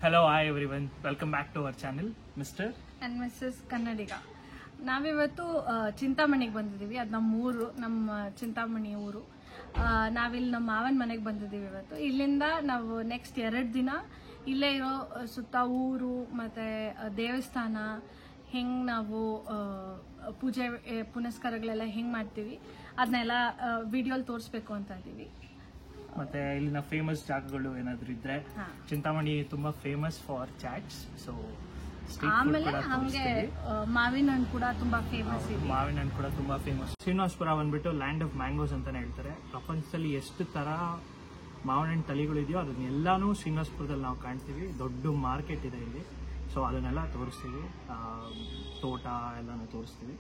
Hello, hi everyone. Welcome back to our channel, Mr. and Mrs. ಕನ್ನಡಿಗ. ನಾವಿವತ್ತು ಚಿಂತಾಮಣಿಗೆ ಬಂದಿದ್ದೀವಿ. ಅದು ನಮ್ಮ ಚಿಂತಾಮಣಿ ಊರು. ನಾವಿಲ್ಲಿ ನಮ್ಮ ಮಾವನ ಮನೆಗೆ ಬಂದಿದ್ದೀವಿ ಇವತ್ತು. ಇಲ್ಲಿಂದ ನಾವು ನೆಕ್ಸ್ಟ್ 2 ದಿನ ಇಲ್ಲೇ ಇರೋ ಸುತ್ತ ಊರು ಮತ್ತು ದೇವಸ್ಥಾನ ಹೆಂಗೆ ನಾವು ಪೂಜೆ ಪುನಸ್ಕಾರಗಳೆಲ್ಲ ಹೆಂಗೆ ಮಾಡ್ತೀವಿ ಅದನ್ನೆಲ್ಲ ವಿಡಿಯೋಲಿ ತೋರಿಸ್ಬೇಕು ಅಂತ ಇದ್ದೀವಿ. ಮತ್ತೆ ಇಲ್ಲಿನ ಫೇಮಸ್ ಜಾಗಗಳು ಏನಾದರೂ ಇದ್ರೆ, ಚಿಂತಾಮಣಿ ತುಂಬಾ ಫೇಮಸ್ ಫಾರ್ ಚಾಟ್ಸ್. ಸೊ ಆಮೇಲೆ ಹಂಗೆ ಮಾವಿನ ಹಣ್ಣು ಕೂಡ ತುಂಬಾ ಫೇಮಸ್ ಇದೆ. ಮಾವಿನ ಹಣ್ಣು ಕೂಡ ತುಂಬಾ ಫೇಮಸ್. ಶ್ರೀನಿವಾಸಪುರ ಬಂದ್ಬಿಟ್ಟು ಲ್ಯಾಂಡ್ ಆಫ್ ಮ್ಯಾಂಗೋಸ್ ಅಂತಾನೆ ಹೇಳ್ತಾರೆ. ಪ್ರಪಂಚದಲ್ಲಿ ಎಷ್ಟು ತರ ಮಾವಿನ ಹಣ್ಣು ತಳಿಗಳಿದೆಯೋ ಅದನ್ನೆಲ್ಲಾನು ಶ್ರೀನಿವಾಸಪುರದಲ್ಲಿ ನಾವು ಕಾಣ್ತೀವಿ. ದೊಡ್ಡ ಮಾರ್ಕೆಟ್ ಇದೆ ಇಲ್ಲಿ. ಸೊ ಅದನ್ನೆಲ್ಲ ತೋರಿಸ್ತೀವಿ, ತೋಟ ಎಲ್ಲಾನು ತೋರಿಸ್ತೀವಿ.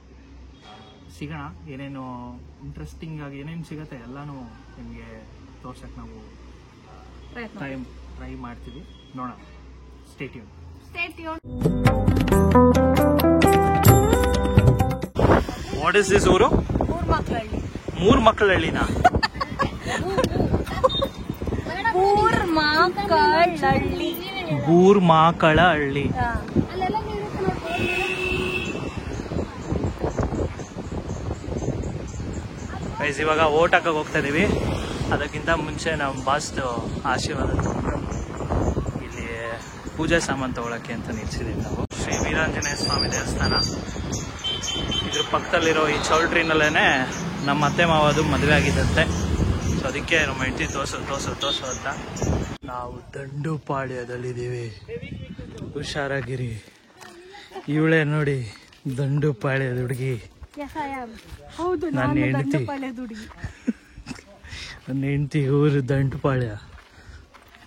ಸಿಗೋಣ, ಏನೇನು ಇಂಟ್ರೆಸ್ಟಿಂಗ್ ಆಗಿ ಏನೇನು ಸಿಗುತ್ತೆ ಎಲ್ಲಾನು ನಿಮಗೆ ತೋರ್ಸಕ್ಕೆ ನಾವು ಟ್ರೈ ಮಾಡ್ತೀವಿ. ನೋಡೋಣ. Stay tune. What is this ಊರು? ಮೂರ್ಮಕ್ಕಳಹಳ್ಳಿನ? ಬೂರ್ಮಾಕಳಹಳ್ಳಿ. ಗೈಸ್, ಇವಾಗ ಓಟ್ ಹಾಕಕ್ಕೆ ಹೋಗ್ತಾ ಇದೀವಿ. ಅದಕ್ಕಿಂತ ಮುಂಚೆ ನಮ್ಮ ಬಾಸ್ದು ಆಶೀರ್ವಾದ ಇಲ್ಲಿ ಪೂಜಾ ಸಾಮಾನು ತಗೊಳಕ್ಕೆ ಅಂತ ನಿಲ್ಸಿದೀವಿ ನಾವು. ಶ್ರೀ ವೀರಾಂಜನೇಯ ಸ್ವಾಮಿ ದೇವಸ್ಥಾನ. ಇದ್ರ ಪಕ್ಕದಲ್ಲಿರೋ ಈ ಚೌಲ್ಟ್ರಿನಲ್ಲೇನೆ ನಮ್ಮ ಅತ್ತೆ ಮಾವದು ಮದುವೆ ಆಗಿದ್ದಂತೆ. ಸೊ ಅದಕ್ಕೆ ನಮ್ಮ ಹೆಂಡತಿ ತೋರ್ಸು ಅಂತ ನಾವು ದಂಡುಪಾಳ್ಯದಲ್ಲಿದ್ದೀವಿ. ಹುಷಾರಾಗಿರಿ. ಇವಳೇ ನೋಡಿ ದಂಡುಪಾಳ್ಯದ ಹುಡುಗಿ. ನನ್ನ ಹೆಂಡತಿ ಊರು ದಂಡುಪಾಳ್ಯ.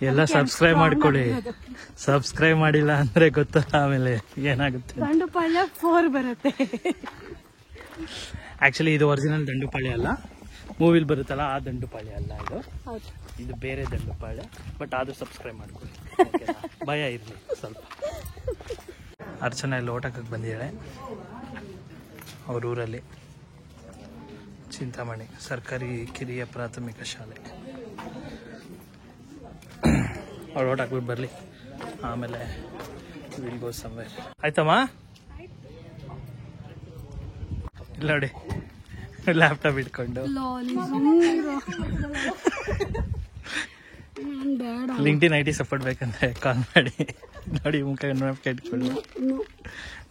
ಎಲ್ಲ ಸಬ್ಸ್ಕ್ರೈಬ್ ಮಾಡ್ಕೊಳ್ಳಿ. ಸಬ್ಸ್ಕ್ರೈಬ್ ಮಾಡಿಲ್ಲ ಅಂದ್ರೆ ಗೊತ್ತಲ್ಲ ಆಮೇಲೆ ಏನಾಗುತ್ತೆ. ದಂಡುಪಾಳ್ಯ 4 ಬರುತ್ತೆ. ಆಕ್ಚುಲಿ ಇದು ಒರಿಜಿನಲ್ ದಂಡುಪಾಳ್ಯ ಅಲ್ಲ, ಮೂವಿಲ್ ಬರುತ್ತಲ್ಲ ಆ ದಂಡುಪಾಳ್ಯ ಅಲ್ಲ ಇದು ಬೇರೆ ದಂಡುಪಾಳ್ಯ. ಬಟ್ ಆದ್ರೂ ಸಬ್ಸ್ಕ್ರೈಬ್ ಮಾಡ್ಕೊಳ್ಳಿ, ಭಯ ಇರಲಿ ಸ್ವಲ್ಪ. ಅರ್ಚನಾ ಇಲ್ಲಿ ಓಟಕ್ಕೆ ಬಂದಿದ್ದಾಳೆ ಅವ್ರ ಊರಲ್ಲಿ. ಚಿಂತಾಮಣಿ ಸರ್ಕಾರಿ ಕಿರಿಯ ಪ್ರಾಥಮಿಕ ಶಾಲೆ. ಅವ್ರು ಓಟ್ ಹಾಕ್ಬಿಟ್ಟು ಬರಲಿ, ಆಮೇಲೆ ವಿಲ್ ಗೋ ಸಮ್ವೇರ್. ಆಯ್ತಮ್ಮ? ಇಲ್ಲ ನೋಡಿ, ಲ್ಯಾಪ್ಟಾಪ್ ಇಟ್ಕೊಂಡು ಲಿಂಕ್ಡ್ಇನ್ ಐಡಿ ಸಪೋರ್ಟ್ ಬೇಕಂದ್ರೆ ಕಾಲ್ ಮಾಡಿ. ನೋಡಿ, ಮುಖ ಇಟ್ಕೊಂಡು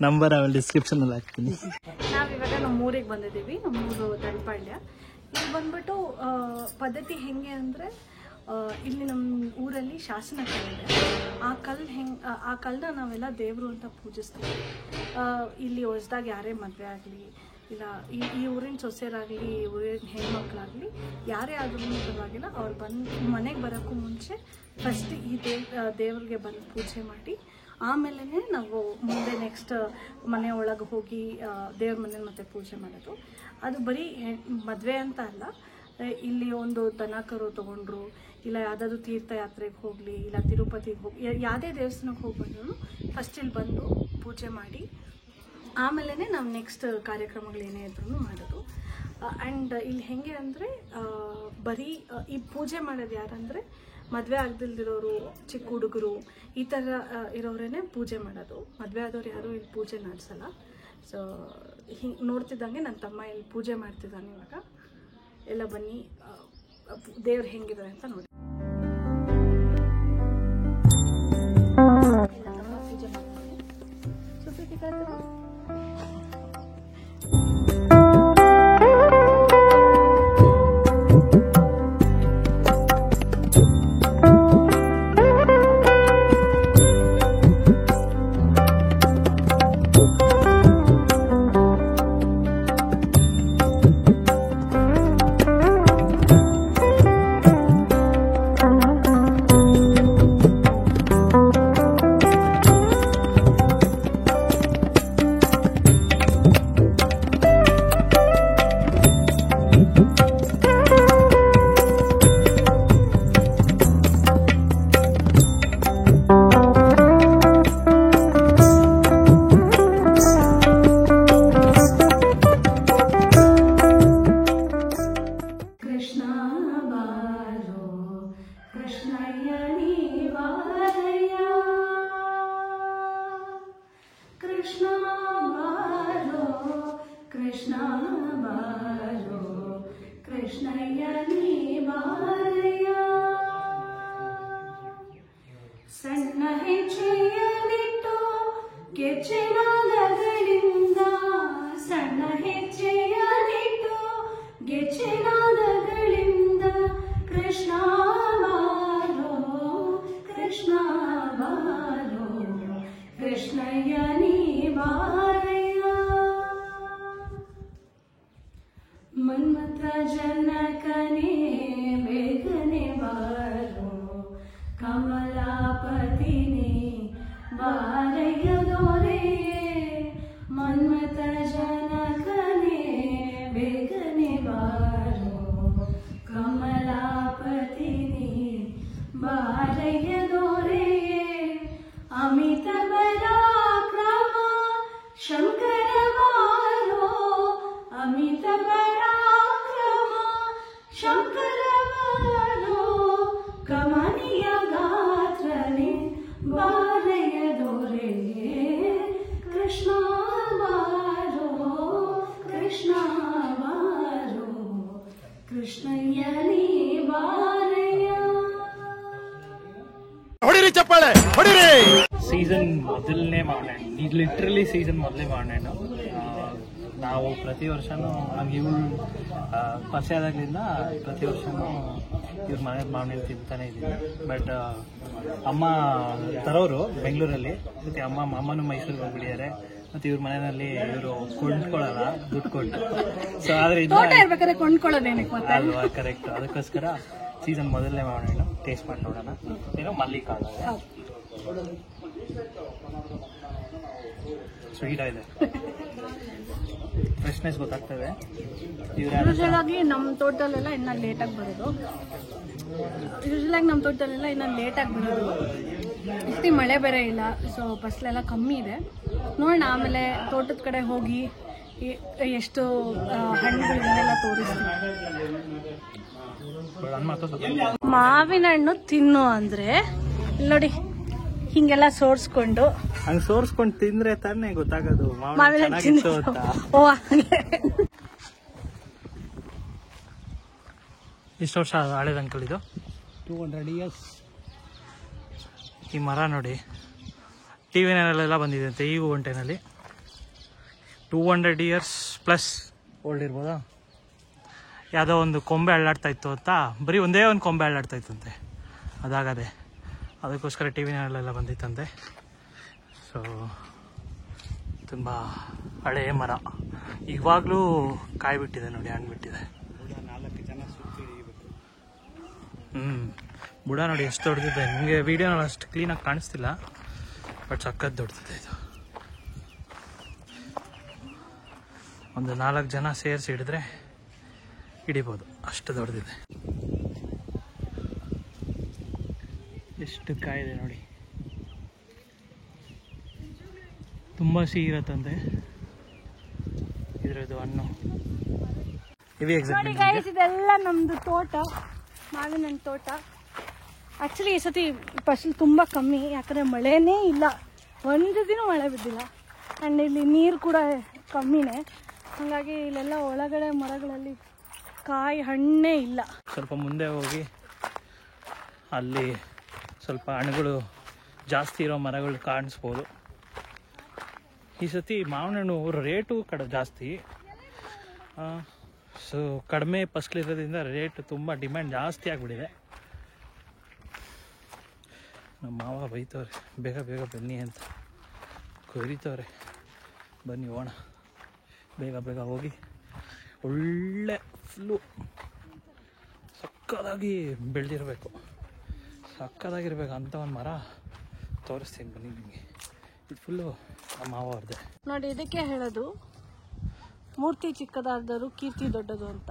ನಂಬರ್ ಆಮೇಲೆ ಡಿಸ್ಕ್ರಿಪ್ಷನ್ ಅಲ್ಲಿ ಹಾಕ್ತೀನಿ. ನಾವಿವಾಗ ನಮ್ಮ ಊರಿಗೆ ಬಂದಿದ್ದೀವಿ. ನಮ್ಮೂರು ದಂಡುಪಾಳ್ಯ. ಇಲ್ಲಿ ಬಂದ್ಬಿಟ್ಟು ಪದ್ಧತಿ ಹೆಂಗೆ ಅಂದರೆ, ಇಲ್ಲಿ ನಮ್ಮ ಊರಲ್ಲಿ ಶಾಸನ ಕಲ್ಲಿದೆ. ಆ ಕಲ್ಲನ್ನ ನಾವೆಲ್ಲ ದೇವರು ಅಂತ ಪೂಜಿಸ್ತೀವಿ. ಇಲ್ಲಿ ಹೊಸದಾಗಿ ಯಾರೇ ಮದುವೆ ಆಗಲಿ, ಇಲ್ಲ ಈ ಊರಿನ ಸೊಸೆಯರಾಗಲಿ, ಈ ಊರಿನ ಹೆಣ್ಮಕ್ಳಾಗಲಿ, ಯಾರೇ ಆದ್ರೂ ಪರವಾಗಿಲ್ಲ, ಅವ್ರು ಮನೆಗೆ ಬರೋಕ್ಕೂ ಮುಂಚೆ ಫಸ್ಟ್ ಈ ದೇವ್ರಿಗೆ ಬಂದು ಪೂಜೆ ಮಾಡಿ ಆಮೇಲೆ ನಾವು ಮುಂದೆ ನೆಕ್ಸ್ಟ್ ಮನೆ ಒಳಗೆ ಹೋಗಿ ದೇವ್ರ ಮನೇಲಿ ಮತ್ತೆ ಪೂಜೆ ಮಾಡೋದು. ಅದು ಬರೀ ಮದುವೆ ಅಂತ ಅಲ್ಲ, ಇಲ್ಲಿ ಒಂದು ದನ ಕರು ತೊಗೊಂಡ್ರು, ಇಲ್ಲ ಯಾವುದಾದ್ರು ತೀರ್ಥಯಾತ್ರೆಗೆ ಹೋಗಲಿ, ಇಲ್ಲ ತಿರುಪತಿಗೆ ಹೋಗಿ, ಯಾವುದೇ ದೇವಸ್ಥಾನಕ್ಕೆ ಹೋಗಿ ಬಂದ್ರು ಫಸ್ಟ್ ಇಲ್ಲಿ ಬಂದು ಪೂಜೆ ಮಾಡಿ ಆಮೇಲೆ ನಾವು ನೆಕ್ಸ್ಟ್ ಕಾರ್ಯಕ್ರಮಗಳು ಏನೇ ಇದ್ರೂ ಮಾಡೋದು. ಆ್ಯಂಡ್ ಇಲ್ಲಿ ಹೆಂಗೆ ಅಂದರೆ, ಬರೀ ಈ ಪೂಜೆ ಮಾಡೋದು ಯಾರಂದರೆ ಮದುವೆ ಆಗದಿಲ್ದಿರೋರು, ಚಿಕ್ಕ ಹುಡುಗರು, ಈ ಥರ ಇರೋರೇನೆ ಪೂಜೆ ಮಾಡೋದು. ಮದುವೆ ಆದವ್ರು ಯಾರೂ ಇಲ್ಲಿ ಪೂಜೆ ನಡೆಸಲ್ಲ. ಸೊ ಹಿಂಗೆ ನೋಡ್ತಿದ್ದಂಗೆ ನನ್ನ ತಮ್ಮ ಇಲ್ಲಿ ಪೂಜೆ ಮಾಡ್ತಿದ್ದಾನೆ. ಇವಾಗ ಎಲ್ಲ ಬನ್ನಿ ದೇವ್ರು ಹೆಂಗಿದ್ದಾರೆ ಅಂತ ನೋಡಿ. ಪೂಜೆ ಮಾಡ್ತೀನಿ. ಕೃಷ್ಣಯ್ಯ ನೀ ಬಾರಯ್ಯ ಗೆಜ್ಜೆನಾದಗಳಿಂದ ಸಣ್ಣ ಹೆಜ್ಜೆಯ ನಿಟ್ಟು ಗೆಜ್ಜೆನಾದಗಳಿಂದ ಕೃಷ್ಣ ಬಾರೋ ಕೃಷ್ಣ ಬಾರೋ ಕೃಷ್ಣಯ್ಯ ನೀ ಬಾರಯ್ಯ ಮನ್ಮಥ ಜನಕನೇ ಬೇಗನೆ ಬಾರೋ ಕಮಲಾಪತಿನೇ ಬಾರಯ್ಯ ದೊರೆಯೇ ಮನ್ಮಥ ಜನಕನೇ ಬೇಗನೆ ಬಾರೋ ಕಮಲಾಪತಿನೇ ಬಾರಯ್ಯ ದೊರೆಯೇ ಅಮಿತ ಪರಾಕ್ರಮ ಶಂಕರ ಬಾರೋ ಅಮಿತ ಪರಾಕ್ರಮ ಶಂಕರ ಬಾರೋ ಕಮನೀಯ ಗಾತ್ರನೇ ಬಾರಯ್ಯ ದೊರೆಯೇ ಕೃಷ್ಣ ಬಾರೋ ಕೃಷ್ಣ ಬಾರೋ ಕೃಷ್ಣಯ್ಯ ನೀ ಬಾರಯ್ಯ. ಹೊಡಿರಿ ಚಪ್ಪಾಳೆ ಹೊಡಿರಿ. ಸೀಸನ್ ಮೊದಲನೇ ಮಾವಿನ ಹಣ್ಣು, ಈಗ ಲಿಟ್ರಲಿ ಸೀಸನ್ ಮೊದಲನೇ ಮಾವಿನ ಹಣ್ಣು. ನಾವು ಪ್ರತಿ ವರ್ಷನೂ ನಮ್ಗೆ ಇವಳು ಪರಿಚಯ ಆದಾಗ್ಲಿಂದ ಪ್ರತಿ ವರ್ಷನೂ ಇವ್ರ ಮನೆ ಮಾವಿನ ಹಣ್ಣು ತಿಂತಾನೆ ಇದ್ದೀವಿ. ಬಟ್ ಅಮ್ಮ ತರೋರು ಬೆಂಗಳೂರಲ್ಲಿ, ಮತ್ತು ಅಮ್ಮನೂ ಮೈಸೂರಿಗೆ ಹೋಗ್ಬಿಟ್ಟಿದ್ದಾರೆ. ಮತ್ತು ಇವ್ರ ಮನೆಯಲ್ಲಿ ಇವರು ಕೊಂಡ್ಕೊಳ್ಳಲ್ಲ, ದುಡ್ಡು ಕೊಟ್ಟು. ಸೊ ಆದರೆ ಇರ್ಬೇಕಾದ್ರೆ ಕೊಂಡ್ಕೊಳ್ಳೋದೇನಕ್ಕೆ ಅಲ್ವಾ, ಕರೆಕ್ಟ್. ಅದಕ್ಕೋಸ್ಕರ ಸೀಸನ್ ಮೊದಲನೇ ಮಾವಿನ ಹಣ್ಣು ಟೇಸ್ಟ್ ಮಾಡಿ ನೋಡೋಣ. ಏನೋ ಮಲ್ಲಿಕಾಲ ಸ್ವೀಟ್ ಇದೆ, ಫ್ರೆಶ್ನೆಸ್ ಗೊತ್ತಾಗ್ತದೆ. ಯೂಶಲಾಗಿ ನಮ್ಮ ತೋಟದಲ್ಲೆಲ್ಲ ಇನ್ನ ಲೇಟಾಗಿ ಬರೋದು. ನಮ್ಮ ತೋಟದಲ್ಲೆಲ್ಲ ಇನ್ನ ಲೇಟಾಗಿ ಬರೋದು. ಇಷ್ಟು ಮಳೆ ಬೇರೆ ಇಲ್ಲ, ಸೊ ಫಸಲೆಲ್ಲ ಕಮ್ಮಿ ಇದೆ. ನೋಡೋಣ ಆಮೇಲೆ ತೋಟದ ಕಡೆ ಹೋಗಿ ಎಷ್ಟು ಹಣ್ಣುಗಳನ್ನೆಲ್ಲ ತೋರಿಸ್ತೀವಿ. ಮಾವಿನ ಹಣ್ಣು ತಿನ್ನು ಅಂದ್ರೆ ನೋಡಿ ಹಿಂಗೆಲ್ಲ ಸೋರ್ಸ್ಕೊಂಡು ಹಂಗೆ ಸೋರ್ಸ್ಕೊಂಡು ತಿಂದ್ರೆ ತಾನೇ ಗೊತ್ತಾಗೋದು ಮಾವಿನ ಚೆನ್ನಾಗಿತ್ತು ಅಂತ. ಓ ಇಷ್ಟು ವರ್ಷ ಹಳೇದು ಅಂಕಲ್ ಇದು 200 years. ಈ ಮರ ನೋಡಿ ಟಿವಿನಲ್ಲೆಲ್ಲ ಬಂದಿದೆ ಅಂತೆ ಈ ಗಂಟೆನಲ್ಲಿ. 200 years ಪ್ಲಸ್ ಓಲ್ಡ್ ಇರ್ಬೋದಾ. ಯಾವುದೋ ಒಂದು ಕೊಂಬೆ ಅಳ್ಳಾಡ್ತಾ ಇತ್ತು ಅಂತ, ಬರೀ ಒಂದೇ ಒಂದು ಕೊಂಬೆ ಅಳ್ಳಾಡ್ತಾ ಇತ್ತಂತೆ, ಅದಾಗದೆ ಅದಕ್ಕೋಸ್ಕರ ಟಿವಿನಲ್ಲೆಲ್ಲ ಬಂದಿತ್ತಂತೆ. ಸೊ ತುಂಬ ಹಳೆಯ ಮರ, ಇವಾಗಲೂ ಕಾಯಿ ಬಿಟ್ಟಿದೆ ನೋಡಿ, ಹಣ್ಣು ಬಿಟ್ಟಿದೆ. ಬುಡ ನೋಡಿ ಎಷ್ಟು ದೊಡ್ಡದಿದೆ. ನಿಮಗೆ ವಿಡಿಯೋನಲ್ಲಿ ಅಷ್ಟು ಕ್ಲೀನಾಗಿ ಕಾಣಿಸ್ತಿಲ್ಲ, ಬಟ್ ಸಖತ್ ದೊಡ್ಡದಿದೆ ಇದು. ಒಂದು 4 ಜನ ಸೇರಿಸಿ ಹಿಡಿದ್ರೆ ಹಿಡಿಬೋದು, ಅಷ್ಟು ದೊಡ್ಡದಿದೆ. ಎಷ್ಟು ಕಾಯಿದೆ ನೋಡಿ, ತುಂಬ ಸಿಹಿ ಇರತ್ತಂತೆ ಇದ್ರದ್ದು ಹಣ್ಣು. ಇದೆಲ್ಲ ನಮ್ದು ತೋಟ, ಮಾವಿನ ಹಣ್ಣು ತೋಟ. ಆಕ್ಚುಲಿ ಈ ಸತಿ ಫಸಲು ತುಂಬ ಕಮ್ಮಿ, ಯಾಕಂದ್ರೆ ಮಳೆನೇ ಇಲ್ಲ, ಒಂದು ದಿನ ಮಳೆ ಬಿದ್ದಿಲ್ಲ. ಆ್ಯಂಡ್ ಇಲ್ಲಿ ನೀರು ಕೂಡ ಕಮ್ಮಿನೇ, ಹಾಗಾಗಿ ಇಲ್ಲೆಲ್ಲ ಒಳಗಡೆ ಮರಗಳಲ್ಲಿ ಕಾಯಿ ಹಣ್ಣೇ ಇಲ್ಲ. ಸ್ವಲ್ಪ ಮುಂದೆ ಹೋಗಿ ಅಲ್ಲಿ ಸ್ವಲ್ಪ ಹಣ್ಣುಗಳು ಜಾಸ್ತಿ ಇರೋ ಮರಗಳು ಕಾಣಿಸ್ಬೋದು. ಈ ಸತಿ ಮಾವಿನ ಹಣ್ಣು ರೇಟು ಜಾಸ್ತಿ. ಸೊ ಕಡಿಮೆ ಫಸಲಿರೋದ್ರಿಂದ ರೇಟ್ ತುಂಬ ಡಿಮ್ಯಾಂಡ್ ಜಾಸ್ತಿ ಆಗಿಬಿಟ್ಟಿದೆ. ನಮ್ಮ ಮಾವ ಬೈತವ್ರೆ ಬೇಗ ಬೇಗ ಬನ್ನಿ ಅಂತ, ಕೊರಿತವ್ರೆ. ಬನ್ನಿ ಹೋಗೋಣ, ಬೇಗ ಬೇಗ ಹೋಗಿ. ಒಳ್ಳೆ ಫುಲ್ಲು ಸಕ್ಕದಾಗಿ ಬೆಳೆದಿರಬೇಕು, ಸಕ್ಕದಾಗಿರ್ಬೇಕು ಅಂತ ಒಂದು ಮರ ತೋರಿಸ್ತೀನಿ ಬನ್ನಿ ನಿಮಗೆ. ಇದು ಫುಲ್ಲು ನಮ್ಮ ಮಾವ ಅವ್ರದ್ದೆ ನೋಡಿ. ಇದಕ್ಕೆ ಹೇಳೋದು ಮೂರ್ತಿ ಚಿಕ್ಕದಾದರೂ ಕೀರ್ತಿ ದೊಡ್ಡದು ಅಂತ.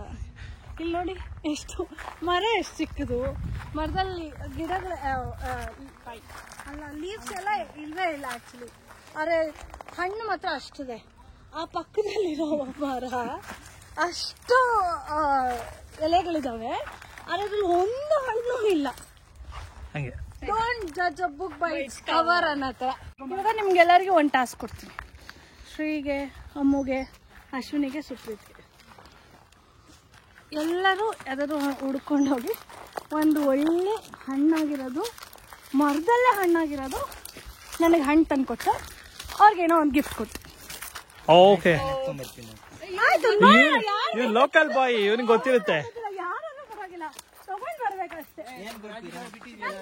ಇಲ್ಲಿ ನೋಡಿ ಎಷ್ಟು ಮರ, ಎಷ್ಟು ಚಿಕ್ಕದು. ಮರದಲ್ಲಿ ಗಿಡಗಳು ಅಲ್ಲ, ಲೀವ್ಸ್ ಎಲ್ಲ ಇಲ್ವೇ ಇಲ್ಲ ಆಕ್ಚುಲಿ, ಆದರೆ ಹಣ್ಣು ಮಾತ್ರ ಅಷ್ಟಿದೆ. ಆ ಪಕ್ಕದಲ್ಲಿರೋ ಮರ ಅಷ್ಟು ಎಲೆಗಳಿದಾವೆ, ಆದರೆ ಅದ್ರಲ್ಲಿ ಒಂದು ಹಣ್ಣು ಇಲ್ಲ. ಹಾಗೆ don't judge a book by it's cover ಅನ್ನೋ ಥರ. ಇವಾಗ ನಿಮ್ಗೆಲ್ಲರಿಗೂ ಒಂದು ಟಾಸ್ಕ್ ಕೊಡ್ತೀನಿ. ಶ್ರೀಗೆ, ಅಮ್ಮುಗೆ, ಅಶ್ವಿನಿಗೆ, ಸುಪ್ರೀತ್ಗೆ, ಎಲ್ಲರೂ ಯಾವ್ದಾದ್ರು ಹುಡ್ಕೊಂಡೋಗಿ ಒಂದು ಒಳ್ಳೆ ಹಣ್ಣಾಗಿರೋದು, ಮರದಲ್ಲೇ ಹಣ್ಣಾಗಿರೋದು ನನಗೆ ಹಣ್ಣು ತಂದು ಕೊಟ್ಟು ಅವ್ರಿಗೇನೋ ಒಂದು ಗಿಫ್ಟ್ ಕೊಟ್ಟು. ಓಕೆ, ಇವ್ ಲೋಕಲ್ ಬಾಯ್, ಇವನಿಗೆ ಗೊತ್ತಿರುತ್ತೆ. ಯಾರನ್ನು ಪರವಾಗಿಲ್ಲ, ತಗೊಂಡ್ ಬರ್ಬೇಕಷ್ಟೇ.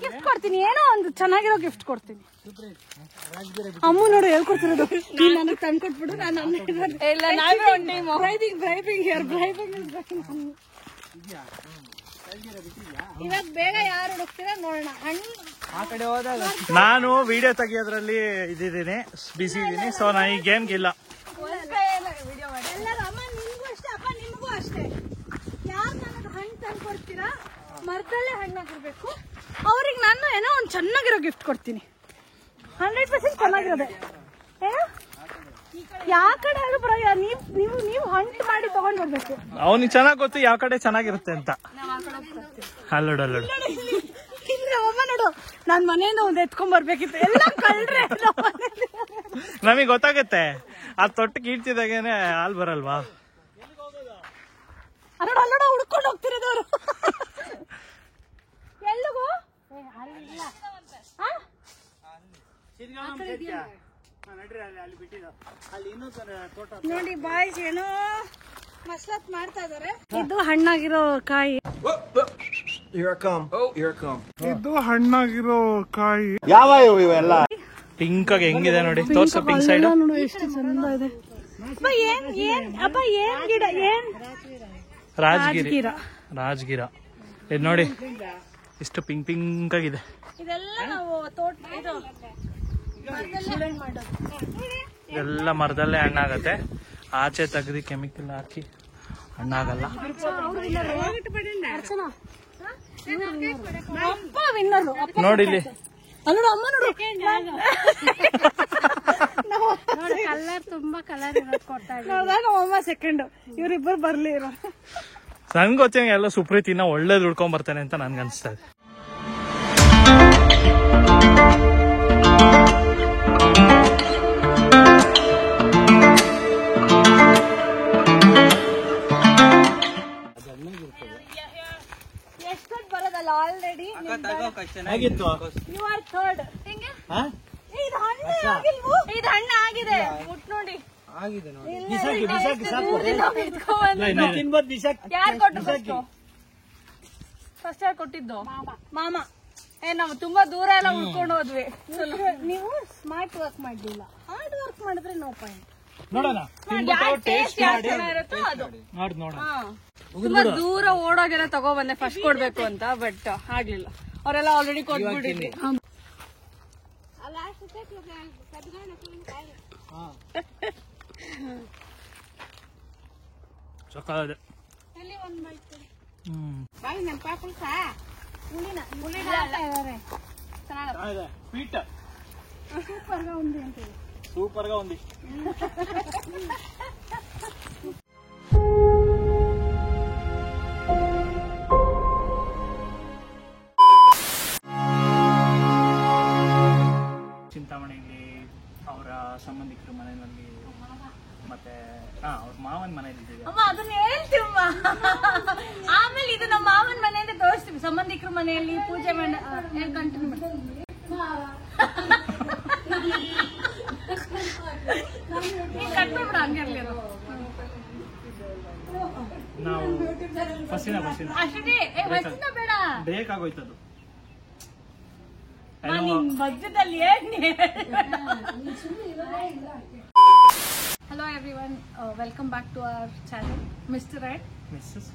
ಗಿಫ್ಟ್ ಕೊಡ್ತೀನಿ, ಏನೋ ಒಂದು ಚೆನ್ನಾಗಿರೋ ಗಿಫ್ಟ್ ಕೊಡ್ತೀನಿ. ಅಮ್ಮ ನೋಡು ಹೇಳ್ಕೊಡ್ತಿರೋದು, ನೀನ್ ನನಗೆ ತಂದು ಕೊಟ್ಬಿಡು, ನಾನು ಇವಾಗ ಬೇಗ ಯಾರು ಹುಡುಕ್ತೀರ ನೋಡೋಣ. ನಾನು ವಿಡಿಯೋ ತೆಗಿಯೋದ್ರಲ್ಲಿ ಇದ್ದೀನಿ, ಬಿಸಿ ಇದೀನಿ. ಸೊ ನಾನು ಈ ಗೇಮ್ಗೆ ಇಲ್ಲ. ಅಮ್ಮ ನಿಮ್ಗೂ ಅಷ್ಟೇ, ಅಪ್ಪ ನಿಮ್ಗೂ ಅಷ್ಟೇ. ಯಾರು ನನಗೆ ಹಣ್ಣು ತಂದು ಕೊಡ್ತೀರಾ, ಮರದಲ್ಲೇ ಹಣ್ಣಾಗಿರ್ಬೇಕು. ಅವ್ರಿಗೆ ನಾನು ಏನೋ ಒಂದು ಚೆನ್ನಾಗಿರೋ ಗಿಫ್ಟ್ ಕೊಡ್ತೀನಿ. 100% ಚೆನ್ನಾಗಿರೋದೆ. ಯಾವ ಕಡೆ ಆದ್ರೂ ಪರವಾಗಿಲ್ಲ, ನೀವು ಹಂಟ್ ಮಾಡಿ ತಗೊಂಡ್ ಬರ್ಬೇಕು. ಅವ್ನಿಗೆ ಚೆನ್ನಾಗ್ ಗೊತ್ತು ಯಾವ ಕಡೆ ಚೆನ್ನಾಗಿರುತ್ತೆ ಅಂತ. ಅಲ್ಲೋಡು ಅಮ್ಮ ನೋಡು, ನಾನ್ ಮನೆಯಿಂದ ಒಂದು ಎತ್ಕೊಂಡ್ ಬರ್ಬೇಕಿತ್ತು, ಎಲ್ಲ ಕಳ್ರೆ. ನಮಗ್ ಗೊತ್ತಾಗತ್ತೆ, ಆ ತೊಟ್ಟಕ್ಕೆ ಇಡ್ತಿದಾಗೇನೆ ಹಾಲ್ ಬರಲ್ವಾ. ಅಲ್ಲೋಡ ಹುಡ್ಕೊಂಡು ಹೋಗ್ತಿರೋದವ್ರು. ಎಲ್ಲಿಗೂ ನೋಡಿ ಬಾಯ್ಸ್ ಏನೋ ಮಸ್ಲತ್ ಮಾಡ್ತಾ ಇದಾರೆ. ಇದು ಹಣ್ಣಾಗಿರೋ ಕಾಯಿ. ಇದು ಹಣ್ಣಾಗಿರೋ ಕಾಯಿ. ಯಾವ ಇವೆಲ್ಲ ಪಿಂಕ್ ಆಗಿ ಹೆಂಗಿದೆ ನೋಡಿ, ತೋರ್ಸೋ ಪಿಂಕ್ ಸೈಡ್ ನೋಡು ಎಷ್ಟು ಚಂದ ಇದೆ. ಅಪ್ಪ ಏನ್ ಗಿಡ? ಏನ್ ರಾಜಗಿರ. ಇದು ನೋಡಿ ಎಷ್ಟು ಪಿಂಕ್ ಪಿಂಕ್ ಆಗಿದೆ. ಇದೆಲ್ಲ ನಾವು ತೋಟ ಎಲ್ಲ ಮರದಲ್ಲೇ ಹಣ್ಣಾಗತ್ತೆ. ಆಚೆ ತೆಗ್ದು ಕೆಮಿಕಲ್ ಹಾಕಿ ಹಣ್ಣಾಗಲ್ಲ. ನೋಡಿ ಇಲ್ಲಿ ಕಲರ್ ತುಂಬಾ ಕಲರ್ ಕೊಡ್ತಾ ಸೆಕೆಂಡ್. ಇವ್ರಿಬ್ಬರು ಬರ್ಲಿ ಇರೋ. ನನ್ಗೆ ಗೊತ್ತಿನ ಎಲ್ಲ ಸುಪ್ರೀತಿನ ಒಳ್ಳೇದು ಉಳ್ಕೊಂಡ್ ಬರ್ತಾನೆ ಅಂತ ನನ್ಗೆ ಅನ್ಸ್ತಾ ಇದೆ. ಎಷ್ಟೊತ್ತು ಬರೋದಲ್ಲ ಆಲ್ರೆಡಿ. You are third. ಇದು ಹಣ್ಣು ಆಗಿದೆ, ಮುಟ್ ನೋಡಿ. ಯಾರು ಕೊಟ್ಟು ಫಸ್ಟ್ ಯಾರು ಕೊಟ್ಟಿದ್ದು? ಮಾಮ. ನಾವು ತುಂಬಾ ದೂರ ಎಲ್ಲ ಉಳ್ಕೊಂಡು ಹೋದ್ವಿ. ನೀವು ಸ್ಮಾರ್ಟ್ ವರ್ಕ್ ಮಾಡ್ಲಿಲ್ಲ, ಹಾರ್ಡ್ ವರ್ಕ್ ಮಾಡಿದ್ರೆ ನೋ ಪಾಯಿಂಟ್. ತುಂಬಾ ದೂರ ಓಡೋಗೆಲ್ಲ ತಗೋಬಂದೆ ಫಸ್ಟ್ ಕೊಡ್ಬೇಕು ಅಂತ, ಬಟ್ ಆಗ್ಲಿಲ್ಲ. ಅವರೆಲ್ಲ ಆಲ್ರೆಡಿ ಕೊಟ್ಬಿಟ್ಟಿದ್ವಿ. సూపర్ గా ఉంది. ಚಿಂತಾಮಣಿಯಲ್ಲಿ ಅವರ ಸಂಬಂಧಿಕರ ಮನೆಯಲ್ಲಿ ಮತ್ತೆ ಅವ್ರ ಮಾವನ ಮನೆಯಲ್ಲಿ ಅದನ್ನ ಹೇಳ್ತೀವಮ್ಮ. ಆಮೇಲೆ ಇದು ನಮ್ಮ ಮಾವನ ಮನೆಯಿಂದ ತೋರಿಸ್ತೀವಿ. ಸಂಬಂಧಿಕರ ಮನೆಯಲ್ಲಿ ಪೂಜೆ ನಾವು ಫಸ್ಟಿನ ಬೇಡ, ಬ್ರೇಕ್ ಆಗೋಯ್ತದು. ಮಧ್ಯದಲ್ಲಿ. Hello everyone, welcome back to our channel, Mr. and Mrs.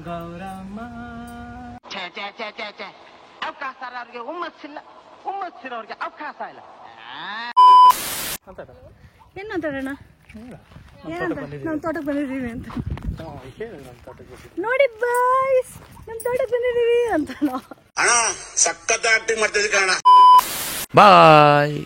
Gowramma ಅವಕಾಶ ಅವ್ರಿಗೆ ಹುಮ್ಮಸ್ಸಿಲ್ಲ, ಹುಮ್ಮಸ್ಸಿರೋರಿಗೆ ಅವಕಾಶ ಇಲ್ಲ. ಏನ್ ಮಾತಾಡೋಣ? ನಾವ್ ತೋಟಕ್ಕೆ ಬಂದಿದೀವಿ ಅಂತ ನೋಡಿ ಬಾಯ್ಸ್, ನಮ್ ತೋಟಕ್ಕೆ ಬಂದಿದೀವಿ ಅಂತ. ಅಣ್ಣ ಸಖತ್ ಆಕ್ಟಿಂಗ್ ಮಾಡ್ತಿದ್ವಿ ಕಣ. ಬಾಯ್.